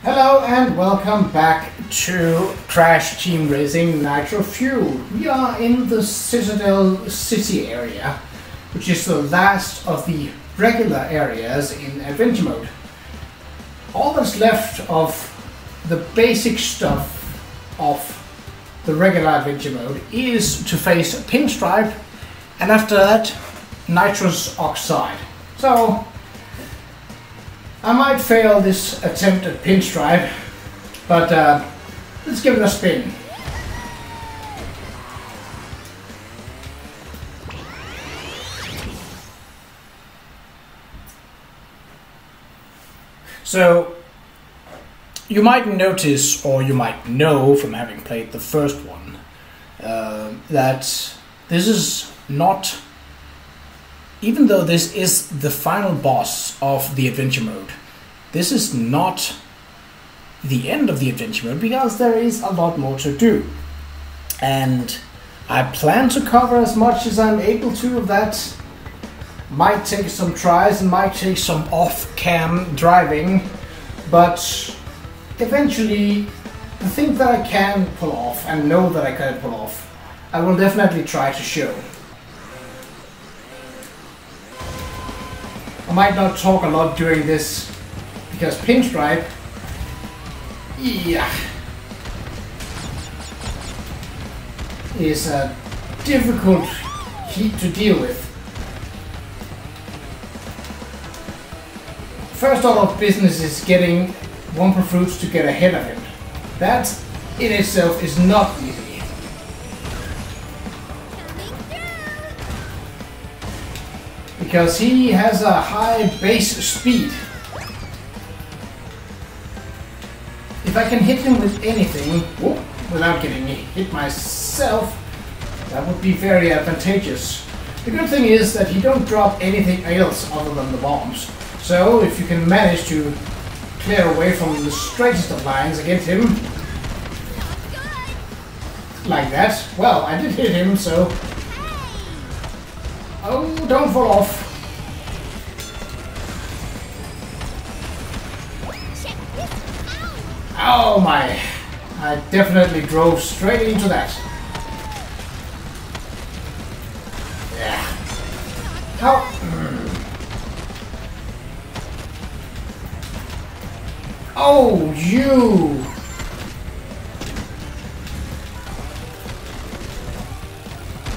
Hello and welcome back to Qa'Rajh Team Racing Nitro Fuel. We are in the Citadel City area, which is the last of the regular areas in adventure mode. All that's left of the basic stuff of the regular adventure mode is to face Pinstripe, and after that Nitros Oxide. So I might fail this attempt at Pinstripe, but let's give it a spin. So you might notice, or you might know from having played the first one, that this is not, even though this is the final boss of the adventure mode, this is not the end of the adventure mode, because there is a lot more to do. And I plan to cover as much as I'm able to of that. Might take some tries and might take some off-cam driving, but eventually the thing that I can pull off and know that I can pull off, I will definitely try to show. I might not talk a lot during this because Pinstripe, yeah, is a difficult heat to deal with. First order of business is getting Wumper Fruits to get ahead of him. That in itself is not easy. Because he has a high base speed. If I can hit him with anything, without getting hit myself, that would be very advantageous. The good thing is that he don't drop anything else other than the bombs. So if you can manage to clear away from the straightest of lines against him, like that, well, I did hit him, so... Oh, don't fall off. Oh my, I definitely drove straight into that. Yeah. How? Oh, you!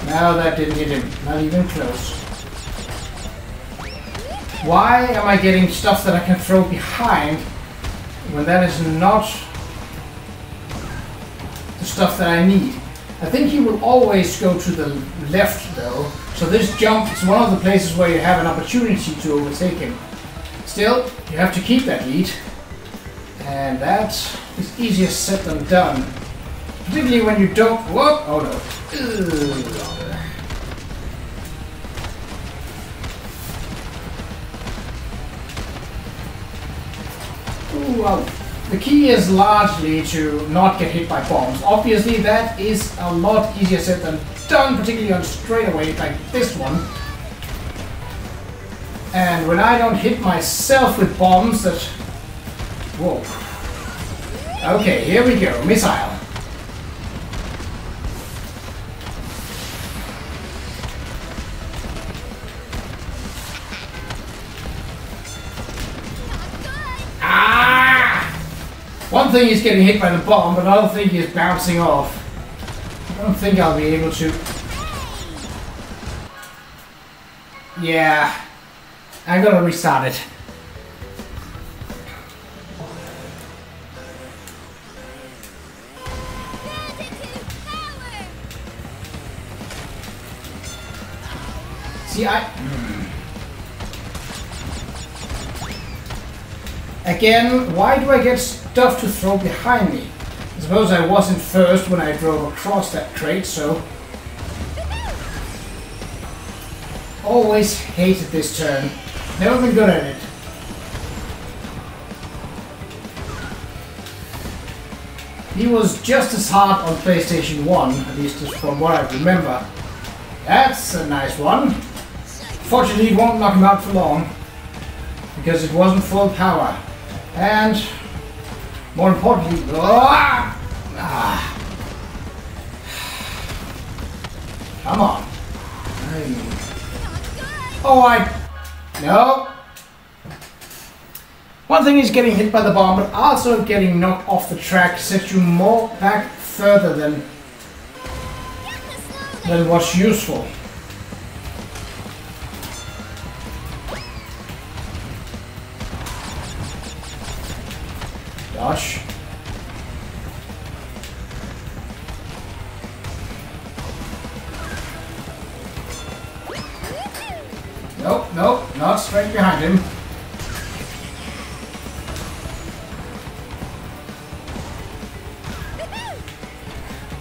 No, that didn't hit him. Not even close. Why am I getting stuff that I can throw behind when that is not the stuff that I need? I think he will always go to the left though, so this jump is one of the places where you have an opportunity to overtake him. Still, you have to keep that lead, and that is easier said than done. Particularly when you don't... Whoop! Oh no. Ugh. Ooh, well, the key is largely to not get hit by bombs. Obviously that is a lot easier said than done, particularly on straightaway like this one. And when I don't hit myself with bombs that... Whoa. Okay, here we go. Missile. One thing is getting hit by the bomb, but another thing is bouncing off. I don't think I'll be able to... Yeah. I'm gonna restart it. See, Again, why do I get stuff to throw behind me? I suppose I wasn't first when I drove across that crate, so... Always hated this turn. Never been good at it. He was just as hard on PlayStation 1, at least from what I remember. That's a nice one. Fortunately, it won't knock him out for long, because it wasn't full power. And More importantly, come on. No. One thing is getting hit by the bomb, but also getting knocked off the track sets you more back further than what's useful. Dodge. Nope, nope, not straight behind him.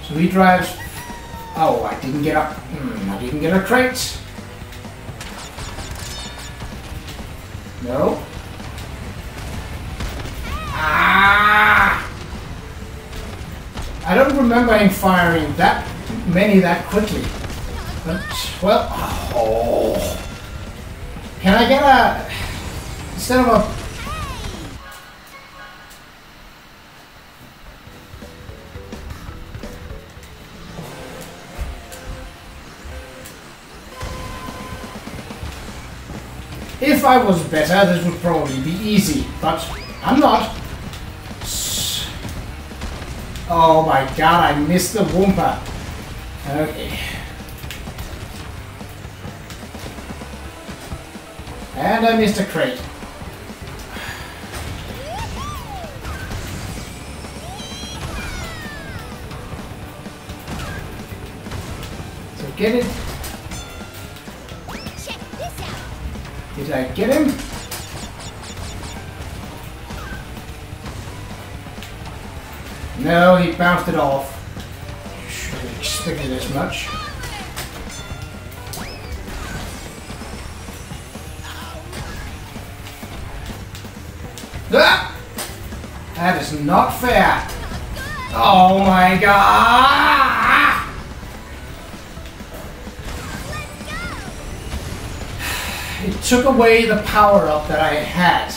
So he drives. Oh, I didn't get up. I didn't get a crate. No. Ah! I don't remember him firing that many that quickly. But, well, oh. Can I get a... Instead of a... If I was better, this would probably be easy, but I'm not. Oh my god, I missed the Wumpa. Okay. And I missed a crate. So get it. Did I get him? No, he bounced it off. Should have expected as much. Ah! That is not fair. Oh my god! It took away the power-up that I had.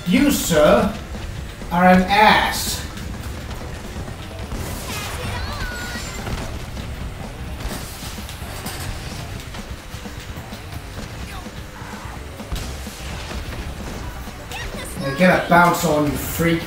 You, sir, are an ass. Now get a bounce on, you freak.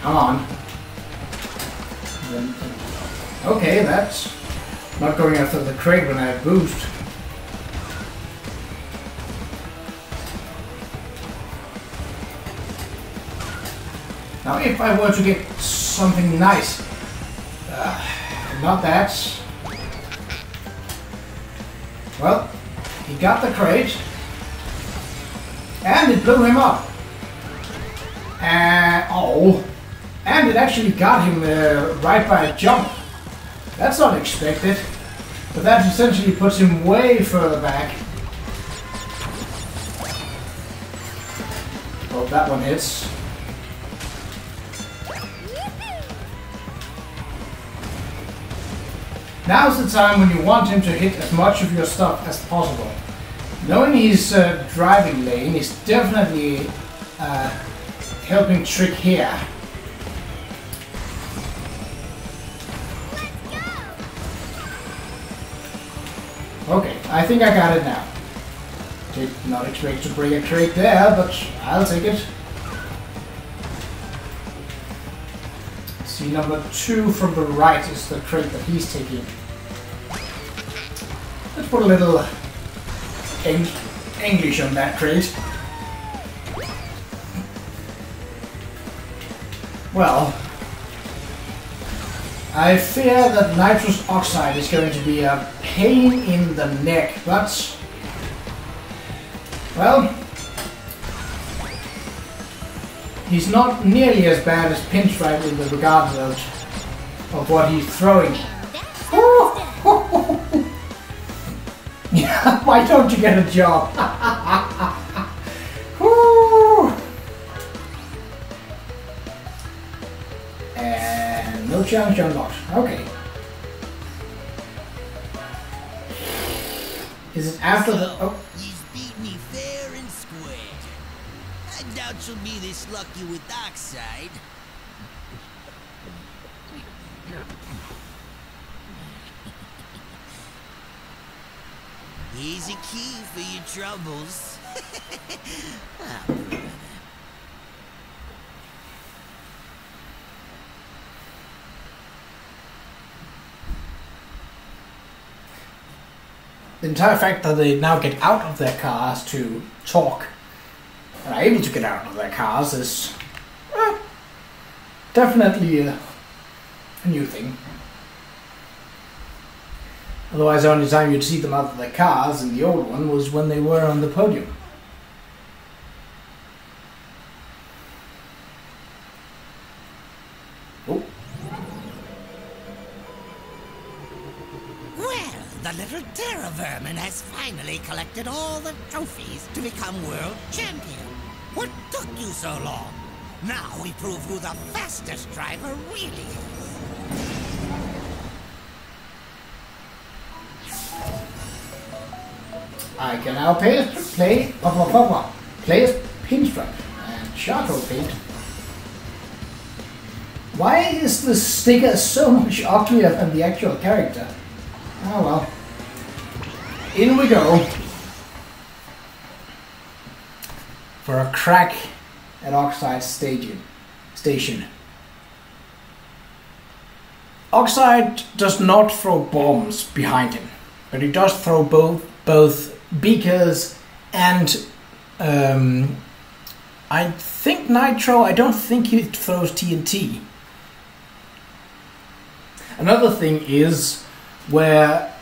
Come on. Okay, that's not going after the crate when I have boost. Now if I were to get something nice, not that. Well, he got the crate and it blew him up. Oh. And it actually got him right by a jump. That's not expected. But that essentially puts him way further back. Oh, that one hits. Now's the time when you want him to hit as much of your stuff as possible. Knowing his driving lane is definitely helping trick here. Okay, I think I got it now. Did not expect to bring a crate there, but I'll take it. See, number 2 from the right is the crate that he's taking. Let's put a little English on that crate. Well, I fear that Nitros Oxide is going to be a pain in the neck, but, well, he's not nearly as bad as Pinstripe in the regard of what he's throwing. Why don't you get a job? Woo. And no challenge unlocked. Okay. Is it after the... Oh. You've beat me fair and square. I doubt you'll be this lucky with Oxide. Here's a key for your troubles. Ah, brother. The entire fact that they now get out of their cars to talk and are able to get out of their cars is definitely a new thing. Otherwise, the only time you'd see them out of their cars in the old one was when they were on the podium. Oh. Well, the little terror vermin has finally collected all the trophies to become world champion. What took you so long? Now we prove who the fastest driver really is. I can now play as Pinstripe and charcoal paint. Why is the sticker so much uglier than the actual character? Oh well. In we go. For a crack at Oxide station. Oxide does not throw bombs behind him, but he does throw both beakers and I think Nitro. I don't think he throws TNT. Another thing is where,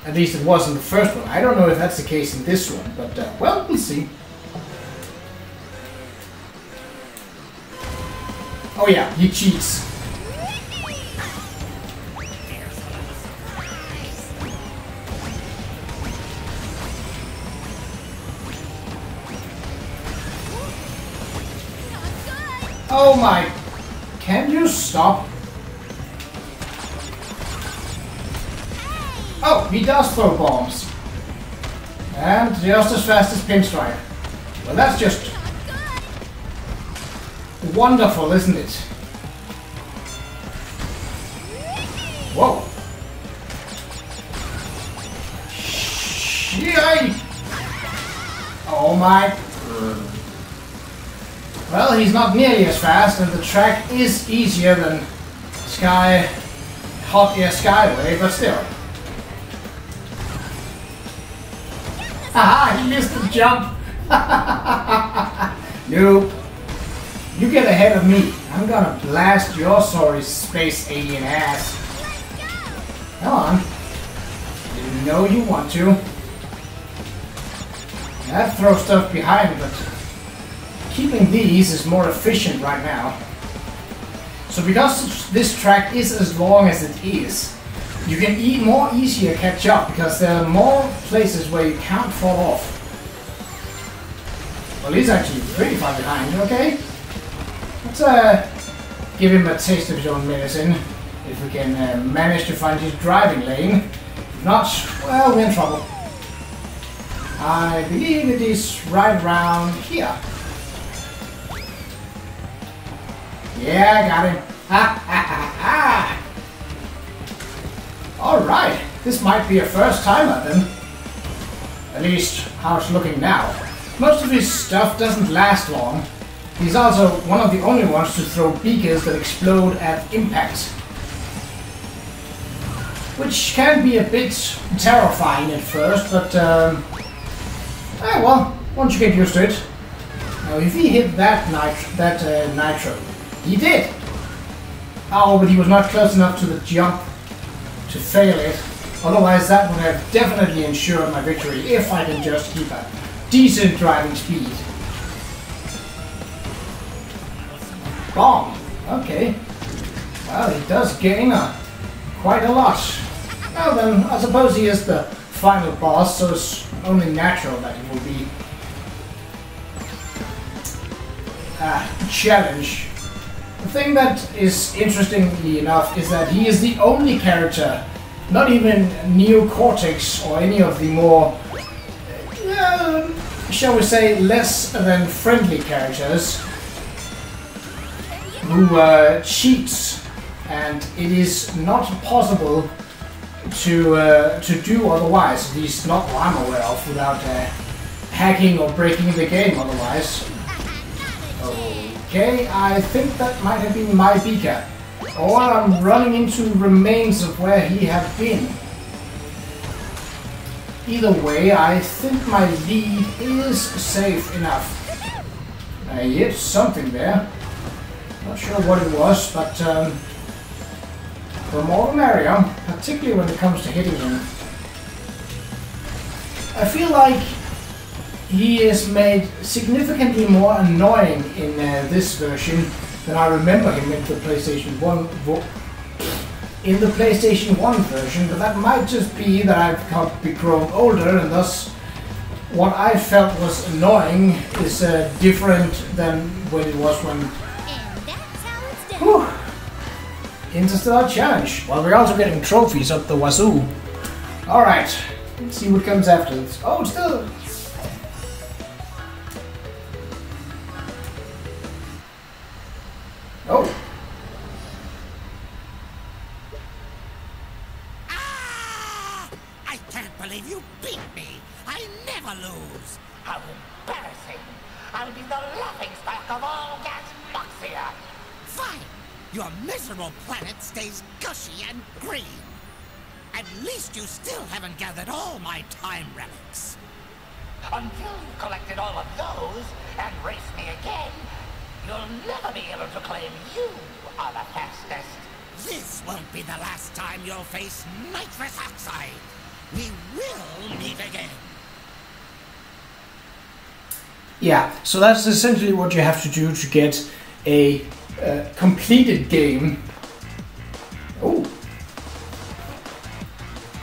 at least it was in the first one. I don't know if that's the case in this one, but well, we'll see. Oh yeah, he cheats. Oh my... Can you stop? Oh, he does throw bombs. And just as fast as Pinstripe. Well, that's just... wonderful, isn't it? Whoa. Yay! Oh my... Well, he's not nearly as fast, and the track is easier than Hot Air Skyway, but still. Haha, he missed the jump! Nope. You get ahead of me. I'm gonna blast your sorry space alien ass. Come on. You know you want to. That throws stuff behind, but keeping these is more efficient right now. So because this track is as long as it is, you can more easier catch up because there are more places where you can't fall off. Well, he's actually pretty far behind, okay? Let's give him a taste of his own medicine, if we can manage to find his driving lane. If not, well, we're in trouble. I believe it is right around here. Yeah, I got him. Ha ha ha ha! Alright, this might be a first timer then. At least, how it's looking now. Most of his stuff doesn't last long. He's also one of the only ones to throw beakers that explode at impact. Which can be a bit terrifying at first, but well, once you get used to it. Now if he hit that Nitro, he did! Oh, but he was not close enough to the jump to fail it. Otherwise that would have definitely ensured my victory if I can just keep a decent driving speed. Bomb. Okay. Well, he does gain quite a lot. Well then, I suppose he is the final boss, so it's only natural that he will be a challenge. The thing that is interestingly enough is that he is the only character, not even Neo-Cortex or any of the more, shall we say, less than friendly characters, who cheats, and it is not possible to do otherwise, at least not what I'm aware of, without hacking or breaking the game otherwise. Okay, I think that might have been my beaker. Or I'm running into remains of where he had been. Either way, I think my lead is safe enough. I hit something there. Not sure what it was, but the more the merrier, particularly when it comes to hitting him. I feel like he is made significantly more annoying in this version than I remember him in the PlayStation 1 version, but that might just be that I've grown older, and thus what I felt was annoying is different than when it was when... Whew. Interstellar Challenge. Well, we're also getting trophies up the wazoo. Alright, let's see what comes after this. Oh, still... Oh. Ah! I can't believe you beat me. I never lose. How embarrassing. I'll be the laughingstock of all gas bucks here. Fine. Your miserable planet stays gushy and green. At least you still haven't gathered all my time relics. Until you've collected all of those and race me again, you'll never be able to claim you are the fastest. This won't be the last time you'll face Nitros Oxide. We will meet again. Yeah, so that's essentially what you have to do to get a completed game. Oh.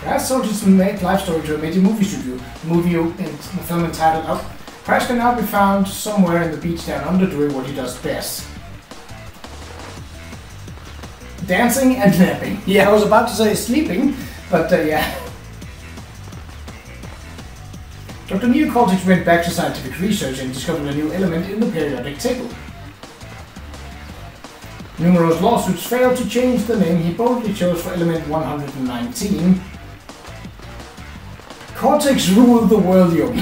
Qa'Rajh sold his life story to a major movie studio. The film entitled Qa'Rajh can now be found somewhere in the beach down under doing what he does best. Dancing and napping. Yeah, I was about to say sleeping, but yeah. Dr. Neo-Cortex went back to scientific research and discovered a new element in the periodic table. Numerous lawsuits failed to change the name he boldly chose for element 119. Cortex ruled the worldium.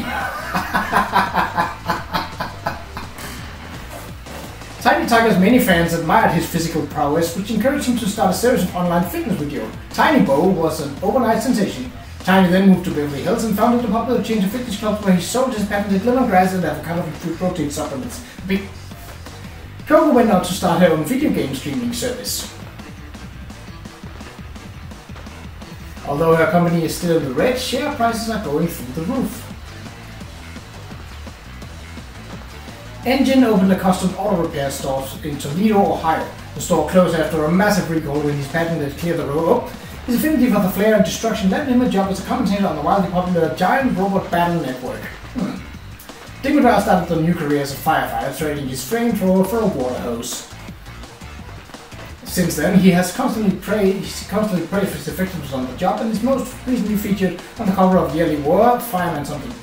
Tiny Tiger's many fans admired his physical prowess, which encouraged him to start a series of online fitness videos. Tiny Bow was an overnight sensation. Tiny then moved to Beverly Hills and founded a popular chain of fitness clubs where he sold his patented lemongrass and avocado-free protein supplements. Qa'Rajh went on to start her own video game streaming service. Although her company is still in the red, share prices are going through the roof. Engine opened a custom auto repair store in Toledo, Ohio. The store closed after a massive recall when his patent had cleared the road up. His affinity for the flare and destruction led him a job as a commentator on the wildly popular Giant Robot Battle Network. Qa'Rajh started a new career as a firefighter, trading his flamethrower for a water hose. Since then, he has constantly praised his effectiveness on the job and is most recently featured on the cover of Yearly War, Fireman Something.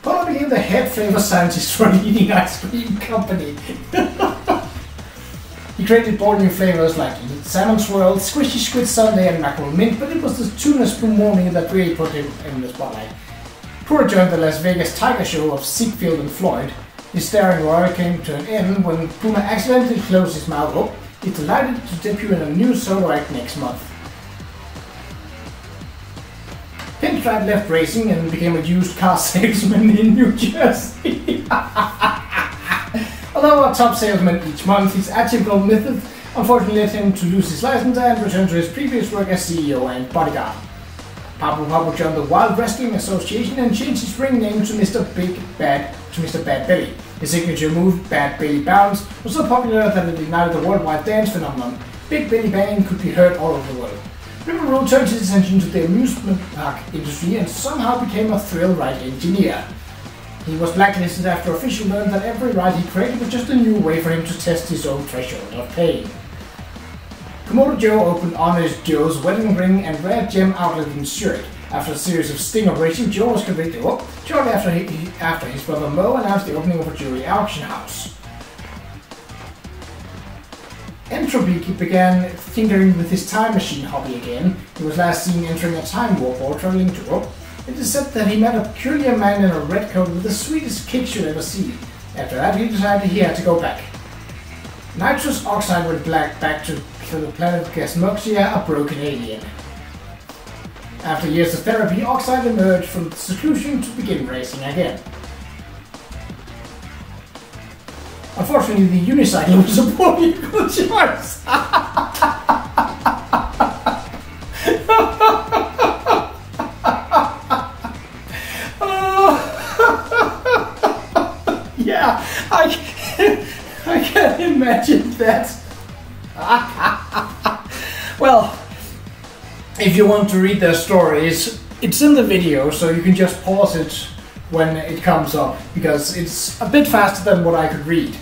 Polo became the head flavor scientist for an eating ice cream company. He created bold new flavors like Salmon Swirl, Squishy Squid Sundae and Mackerel Mint, but it was the tuna spoon morning that really put him in the spotlight. Qa'Rajh joined the Las Vegas Tiger Show of Ziegfeld and Floyd. His starring role came to an end when Puma accidentally closed his mouth up. He's delighted to debut in a new solo act next month. Pinstripe left racing and became a used car salesman in New Jersey. Although a top salesman each month, his atypical method unfortunately led him to lose his license and return to his previous work as CEO and bodyguard. Papu joined the Wild Wrestling Association and changed his ring name to Mr. Bad Belly. His signature move, Bad Belly Bounce, was so popular that it ignited the worldwide dance phenomenon. Big Belly banging could be heard all over the world. Riverroad turned his attention to the amusement park industry and somehow became a thrill ride engineer. He was blacklisted after officials learned that every ride he created was just a new way for him to test his own threshold of pain. Komodo Joe opened Honest Joe's wedding ring and rare gem outlet in Zurich. After a series of sting operations, Joe was convicted shortly after his brother Mo announced the opening of a jewelry auction house. Entropy began tinkering with his time machine hobby again. He was last seen entering a time warp or traveling to Europe. It is said that he met a peculiar man in a red coat with the sweetest kick you'd ever see. After that, he decided he had to go back. Nitros Oxide went back to the planet Gasmoxia, a broken alien. After years of therapy, Oxide emerged from the seclusion to begin racing again. Unfortunately, the unicycle was a poorly good choice. Yeah, I can imagine that. Well, if you want to read their stories, it's in the video, so you can just pause it when it comes up, because it's a bit faster than what I could read.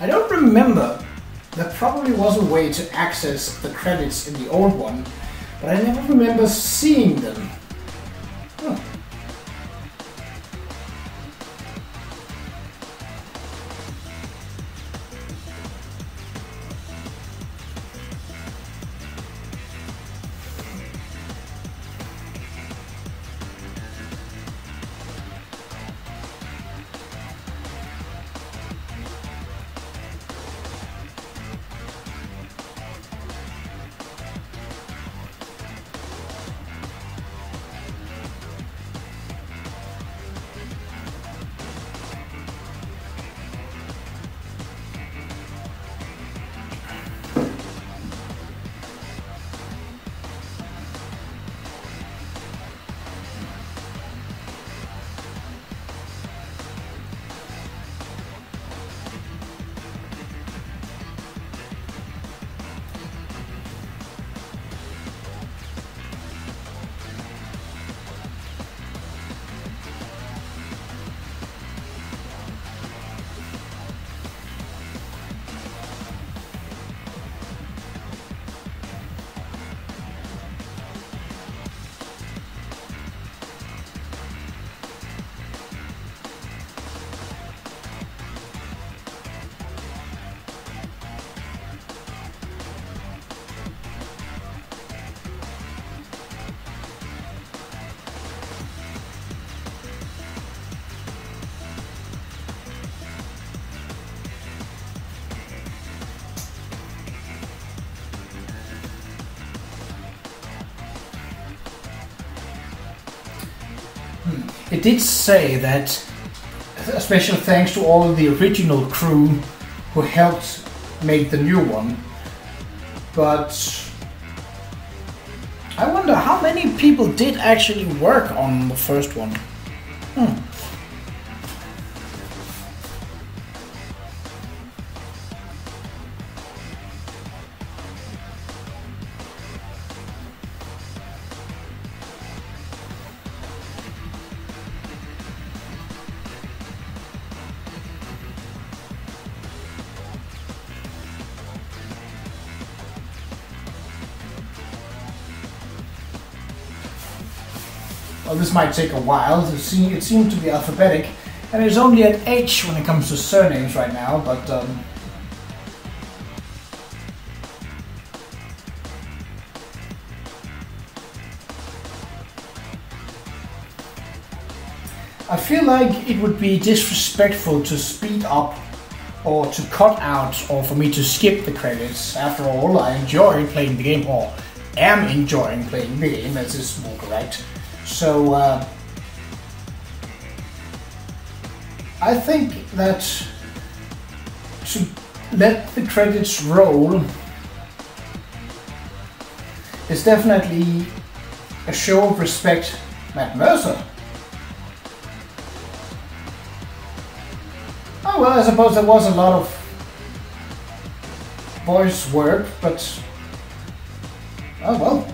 I don't remember. There probably was a way to access the credits in the old one, but I never remember seeing them. Huh. It did say that a special thanks to all of the original crew who helped make the new one, but I wonder how many people did actually work on the first one. Well, this might take a while. It seemed to be alphabetic, and it's only at H when it comes to surnames right now, but I feel like it would be disrespectful to speed up or to cut out or for me to skip the credits. After all, I enjoy playing the game, or am enjoying playing the game, as is more correct. So I think that to let the credits roll is definitely a show of respect, Matt Mercer. Oh well, I suppose there was a lot of voice work, but oh well.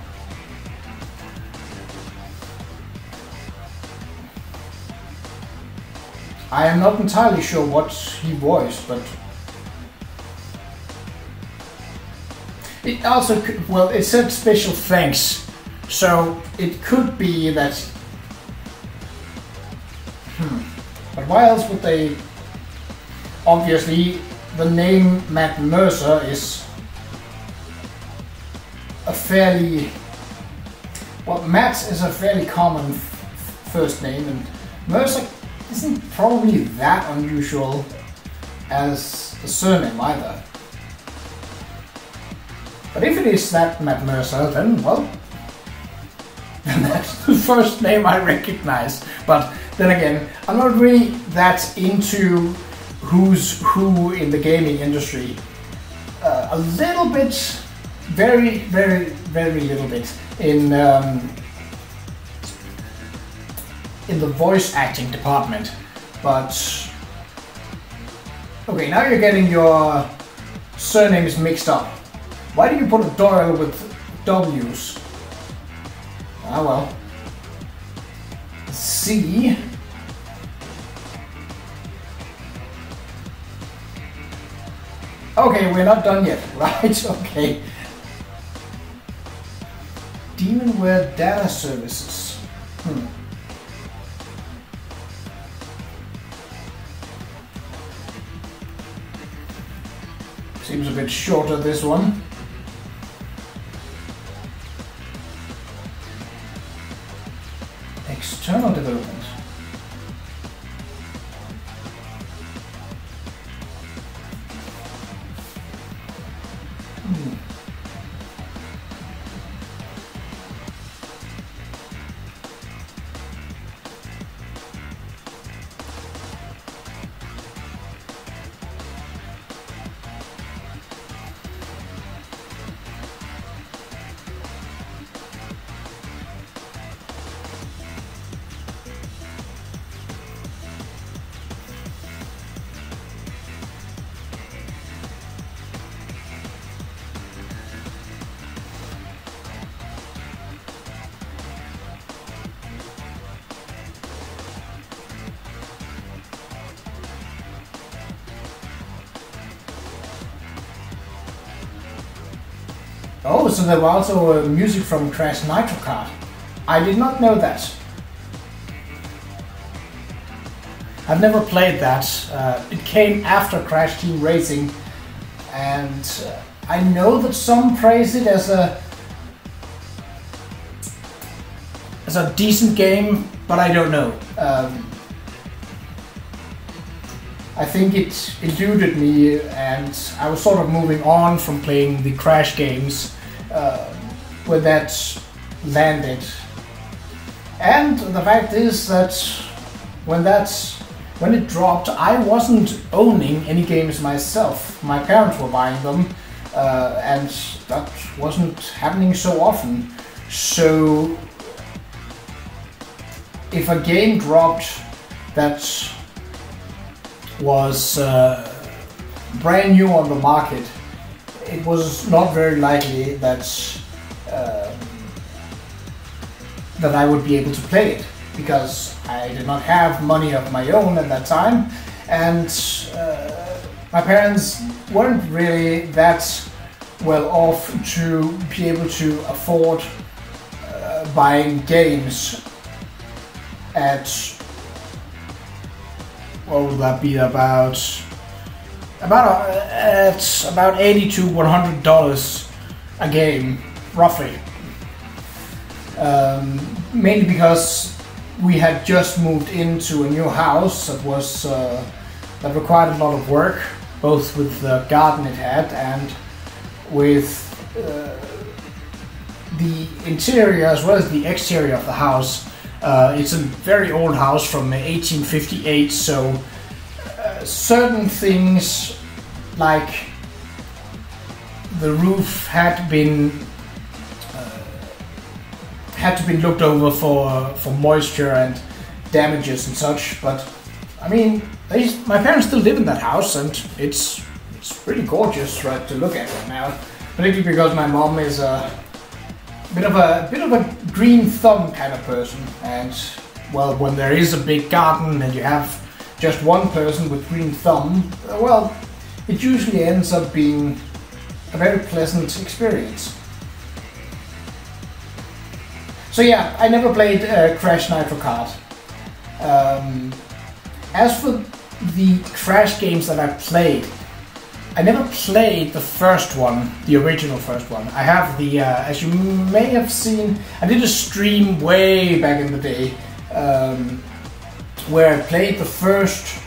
I am not entirely sure what he voiced, but it also could, well, it said special thanks, so it could be that. But why else would they? Obviously, the name Matt Mercer is a fairly, well, Matt is a fairly common first name, and Mercer isn't probably that unusual as a surname either. But if it is that Matt Mercer, then, well, that's the first name I recognize. But then again, I'm not really that into who's who in the gaming industry. A little bit, very, very, very little bit in the voice acting department, but okay, now you're getting your surnames mixed up. Why do you put a Doyle with W's? Ah well. C. Okay, we're not done yet, right? Okay. Demonware Data Services. Seems a bit shorter, this one. External development. Oh, so there was also music from Qa'Rajh Nitro Kart. I did not know that. I've never played that. It came after Crash Team Racing, and I know that some praise it as a decent game, but I don't know. I think it eluded me, and I was sort of moving on from playing the Crash games when that landed. And the fact is that when it dropped, I wasn't owning any games myself. My parents were buying them, and that wasn't happening so often. So if a game dropped that was brand new on the market, it was not very likely that that I would be able to play it, because I did not have money of my own at that time, and my parents weren't really that well off to be able to afford buying games at, what would that be, about $80 to $100 a game, roughly. Mainly because we had just moved into a new house that was that required a lot of work, both with the garden it had and with the interior as well as the exterior of the house. It's a very old house from 1858, so certain things like the roof had been had to be looked over for moisture and damages and such. But I mean, my parents still live in that house, and it's pretty gorgeous, right, to look at right now. Particularly because my mom is a bit of a green thumb kind of person, and well, when there is a big garden and you have just one person with green thumb, well, it usually ends up being a very pleasant experience. So yeah, I never played Qa'Rajh Nitro Kart. As for the Qa'Rajh games that I played, I never played the first one, the original first one. I have the, as you may have seen, I did a stream way back in the day where I played the first,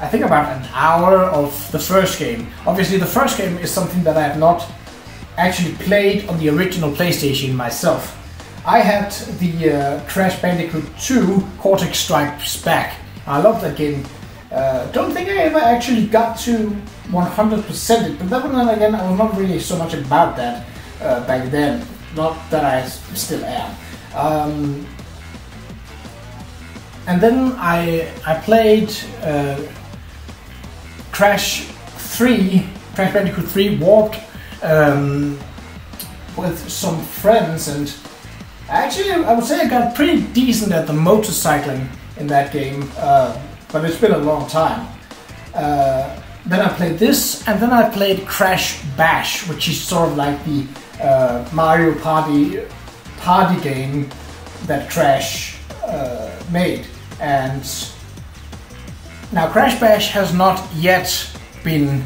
I think about an hour of the first game. Obviously the first game is something that I have not actually played on the original PlayStation myself. I had the Crash Bandicoot 2 Cortex Strikes Back. I love that game. Don't think I ever actually got to 100% it, but then again, I was not really so much about that back then. Not that I still am. And then I played Crash Bandicoot 3 Warped with some friends, and actually I would say I got pretty decent at the motorcycling in that game, but it's been a long time. Then I played this, and then I played Crash Bash, which is sort of like the Mario Party game that Crash made. And now Crash Bash has not yet been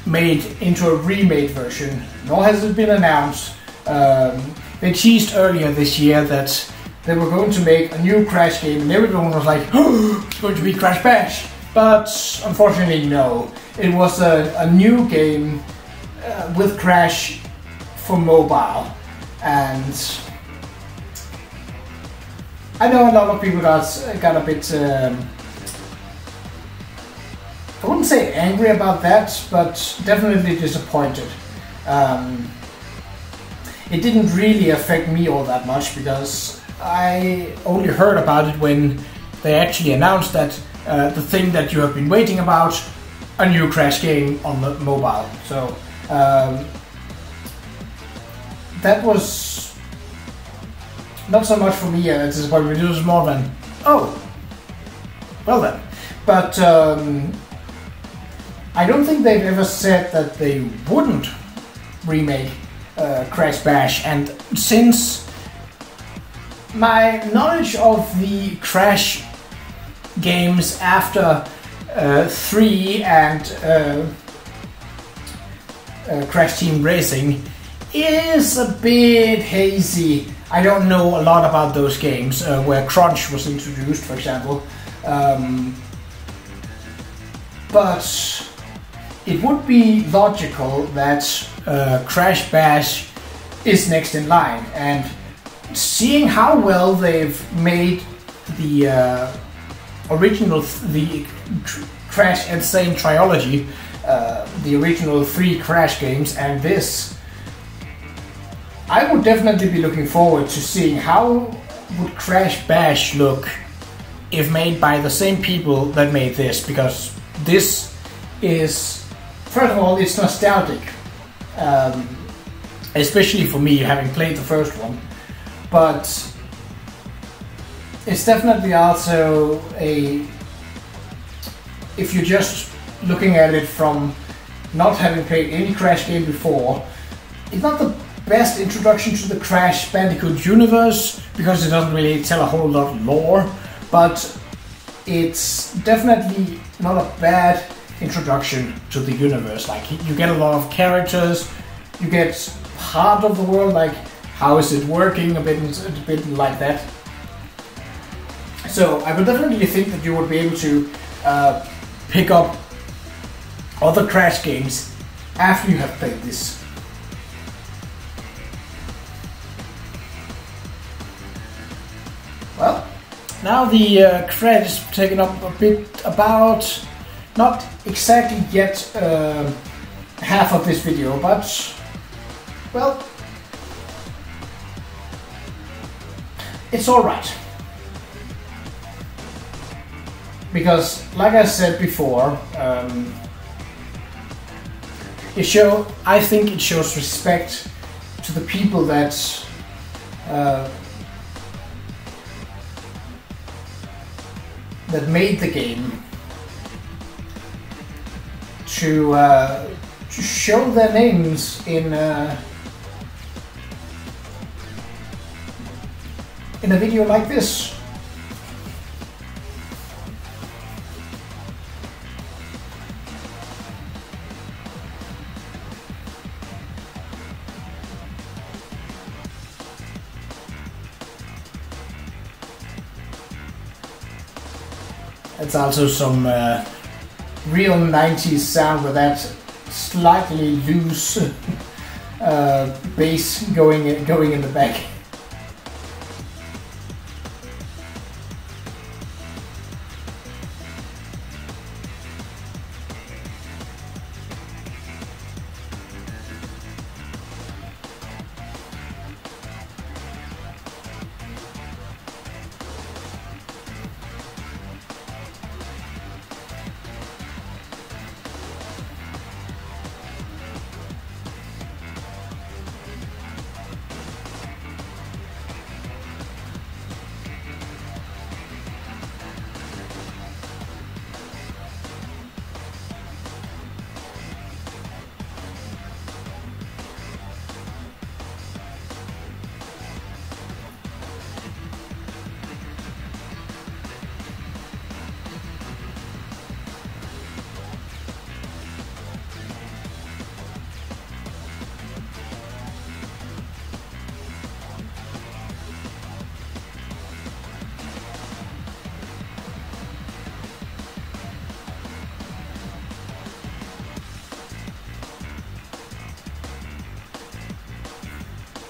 made into a remade version, nor has it been announced. They teased earlier this year that they were going to make a new Crash game, and everyone was like, oh, it's going to be Crash Bash. But unfortunately, no. It was a new game with Crash for mobile, and I know a lot of people got a bit, I wouldn't say angry about that, but definitely disappointed. It didn't really affect me all that much, because I only heard about it when they actually announced that the thing that you have been waiting about, a new Crash game on the mobile. So that was not so much for me a disappointment. It was more than, oh, well then. But I don't think they've ever said that they wouldn't remake Crash Bash, and since my knowledge of the Crash games after 3 and Crash Team Racing is a bit hazy. I don't know a lot about those games, where Crunch was introduced, for example. But it would be logical that Crash Bash is next in line, and seeing how well they've made the original, the Crash Insane trilogy, the original 3 Crash games, and this, I would definitely be looking forward to seeing how would Crash Bash look if made by the same people that made this, because this is, first of all, it's nostalgic, especially for me, having played the first one, but it's definitely also if you're just looking at it from not having played any Crash game before, it's not the best introduction to the Crash Bandicoot universe, because it doesn't really tell a whole lot of lore, but it's definitely not a bad introduction to the universe. Like, you get a lot of characters, you get part of the world, like how is it working, a bit like that. So I would definitely think that you would be able to pick up other Crash games after you have played this. Well, now the credit is taken up a bit, about, not exactly yet half of this video, but, well, it's alright. Because, like I said before, I think it shows respect to the people that that made the game to show their names in a video like this. It's also some real 90s sound with that slightly loose bass going in the back.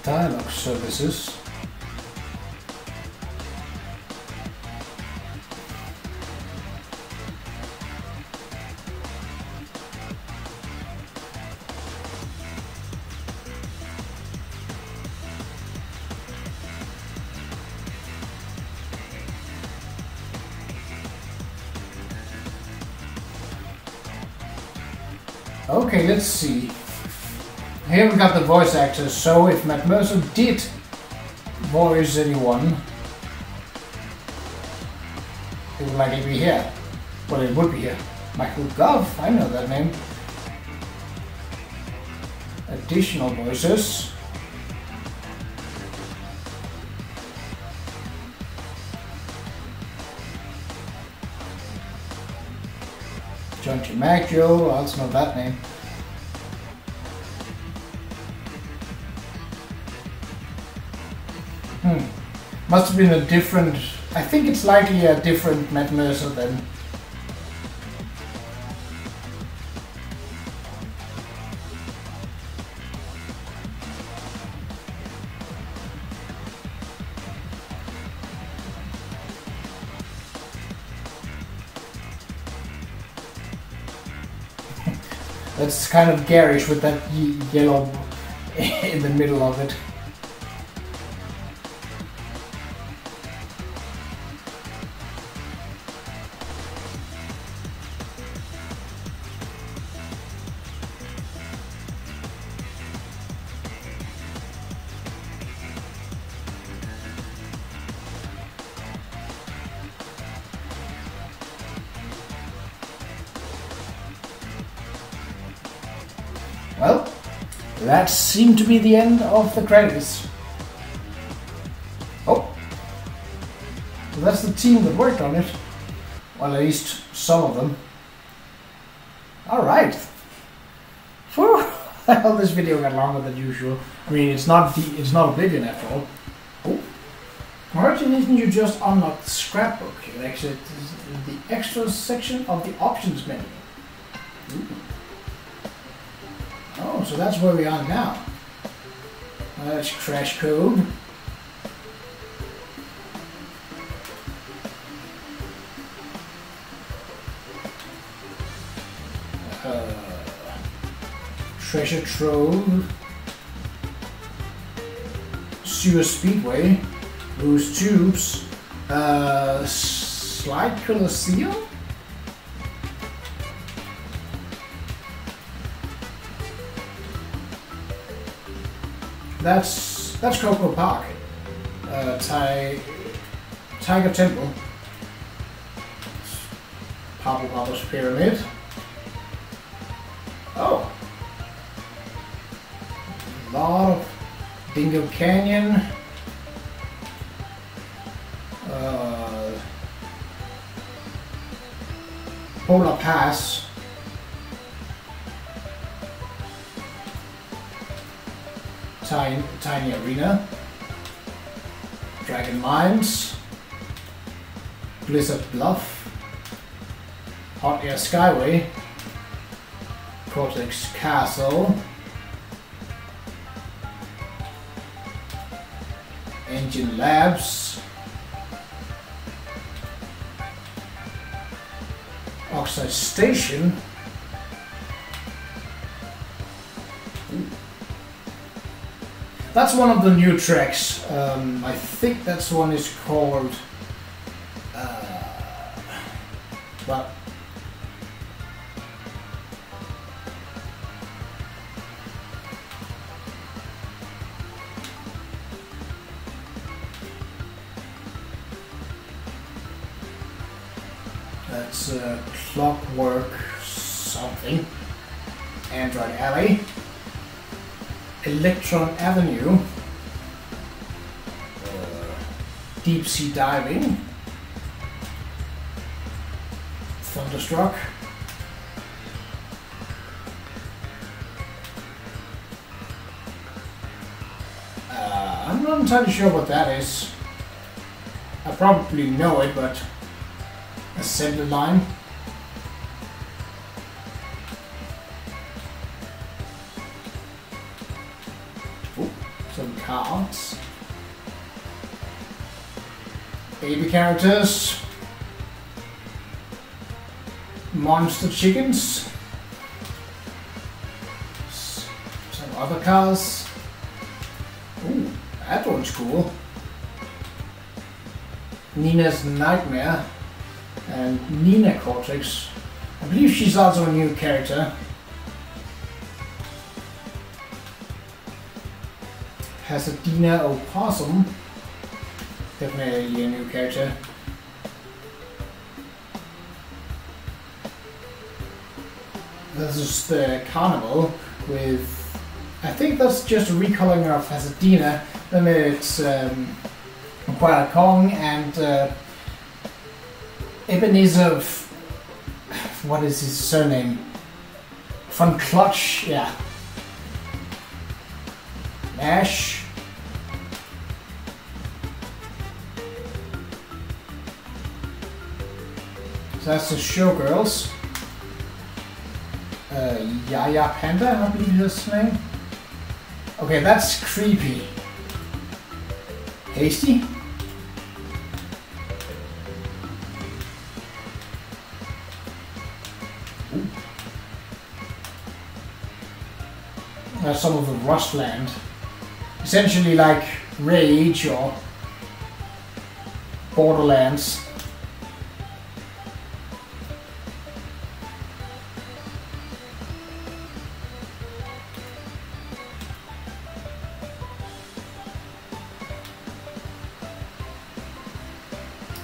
Dialogue services. Okay, let's see. Here we got the voice actors, so if Matt Mercer did voice anyone, it would likely be here. Well, it would be here. Michael Gove, I know that name. Additional voices. John T. Maggio, I also know that name. Must have been a different... I think it's likely a different Matt Mercer then. That's kind of garish with that yellow in the middle of it. Well, that seemed to be the end of the credits. Oh, so that's the team that worked on it. Well, at least some of them. Alright. Well, this video got longer than usual. I mean, it's not Oblivion after all. Oh. Congratulations, you just unlocked the scrapbook. You exit the extras section of the options menu. Ooh. Oh, so that's where we are now. That's Crash Code. Treasure Trove. Sewer Speedway. Loose tubes. Slide color seal? That's Coco Park. Tiger Temple. Pablo Pablo's Pyramid. Oh. A lot of Dingo Canyon. Polar Pass. Tiny Arena. Dragon Mines. Blizzard Bluff. Hot Air Skyway. Cortex Castle. Engine Labs. Oxide Station. Ooh. That's one of the new tracks. I think that's one is called well, that's Clockwork something. Android Alley. Electron Avenue. Deep Sea Diving. Thunderstruck. I'm not entirely sure what that is. I probably know it, but assembly line. Ooh, some cards. Baby characters. Monster chickens. Some other cars. Ooh, that one's cool. Nina's Nightmare and Nina Cortex. I believe she's also a new character. Pasadena Opossum. Definitely a new character. This is the carnival with, I think that's just a recoloring of Pasadena. Then it's Qa'Rajh Kong and Ebenezer, what is his surname? Von Klotch, yeah. Ash. So that's the Showgirls. Yaya Panda, I believe his name. Okay, that's creepy. Hasty. Ooh. That's some of the Rustland. Essentially like Rage or Borderlands.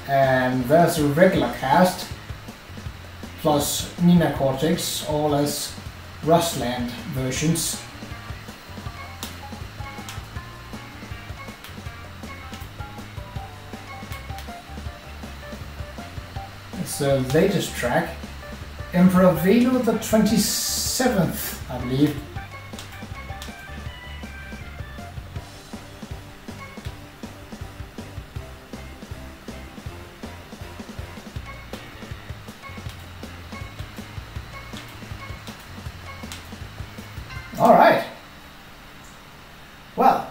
And there's a regular cast, plus Nina Cortex, all as Rustland versions. It's the latest track, Emperor Velo the 27th, I believe. Alright. Well,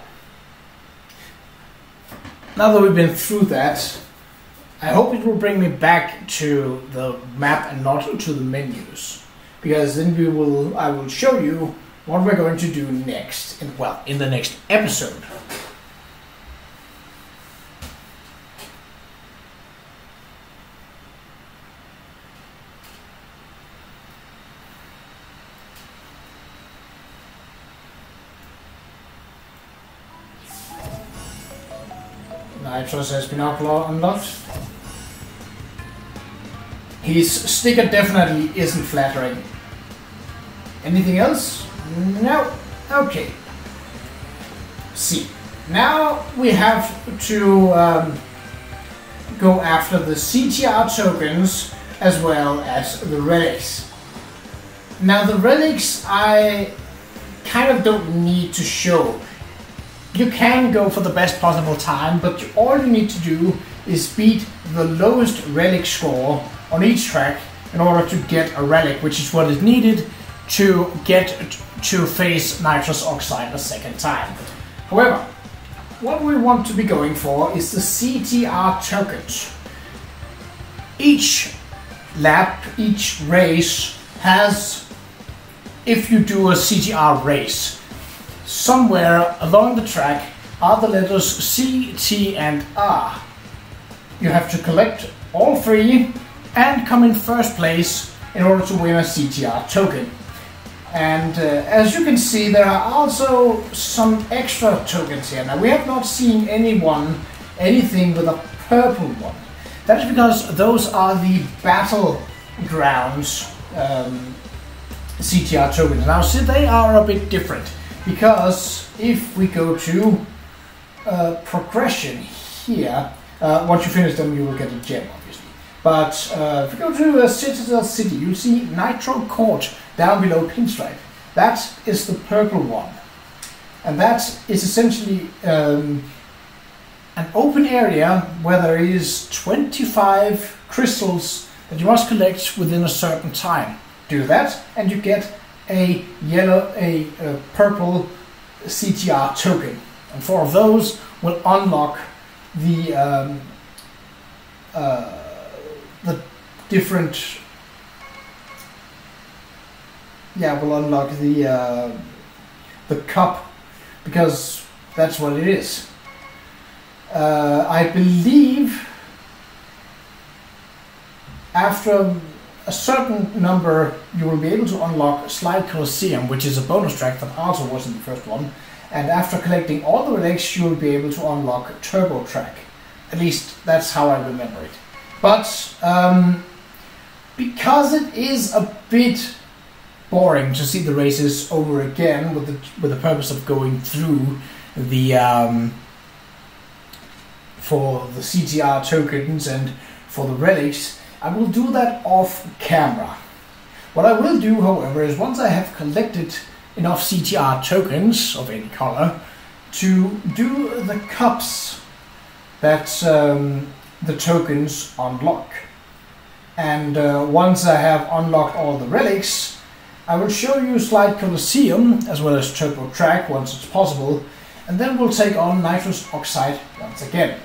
now that we've been through that, I hope it will bring me back to the map and not to the menus. Because then I will show you what we're going to do next, in the next episode. Nitros has been unlocked. His sticker definitely isn't flattering. Anything else? No. Okay. See. Now we have to go after the CTR tokens as well as the relics. Now the relics I kind of don't need to show. You can go for the best possible time, but all you need to do is beat the lowest relic score on each track in order to get a relic, which is what is needed to get to face Nitros Oxide a second time. However, what we want to be going for is the CTR tokens. Each lap, each race has, if you do a CTR race, somewhere along the track are the letters C, T and R. You have to collect all three and come in first place in order to win a CTR token. And as you can see, there are also some extra tokens here. Now we have not seen anything with a purple one. That is because those are the battlegrounds CTR tokens. Now see, they are a bit different, because if we go to progression here, once you finish them you will get a gem, obviously. But if you go to Citadel City, you'll see Nitro Court down below Pinstripe. That is the purple one. And that is essentially an open area where there is 25 crystals that you must collect within a certain time. Do that and you get a purple CTR token. And 4 of those will unlock the different, will unlock the cup, because that's what it is. I believe after a certain number you will be able to unlock Slide Colosseum, which is a bonus track that also was in the first one, and after collecting all the relics you will be able to unlock Turbo Track. At least that's how I remember it. But because it is a bit boring to see the races over again with the purpose of going through the for the CTR tokens and for the relics, I will do that off camera. What I will do, however, is once I have collected enough CTR tokens of any color to do the cups that the tokens unlock. And once I have unlocked all the relics, I will show you Slide Colosseum as well as Turbo Track once it's possible, and then we'll take on Nitros Oxide once again.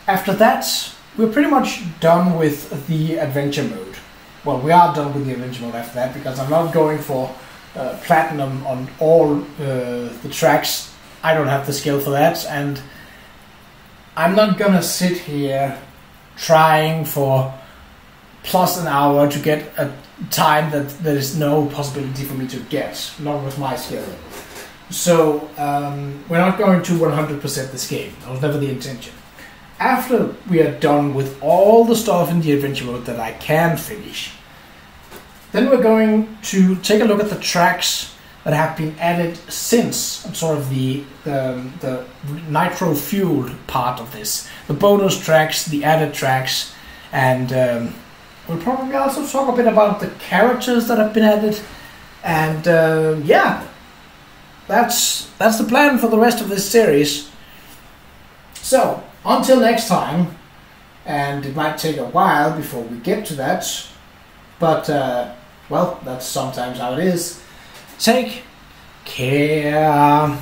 After that, we're pretty much done with the adventure mode. Well, we are done with the adventure mode after that, because I'm not going for platinum on all the tracks. I don't have the skill for that, and I'm not gonna sit here trying for plus an hour to get a time that there is no possibility for me to get, not with my skill. So we're not going to 100% this game. That was never the intention. After we are done with all the stuff in the adventure mode that I can finish, then we're going to take a look at the tracks that have been added since sort of the nitro fueled part of this. The bonus tracks, the added tracks, and we'll probably also talk a bit about the characters that have been added. And yeah, that's the plan for the rest of this series. So until next time, and it might take a while before we get to that, but well, that's sometimes how it is. Take care.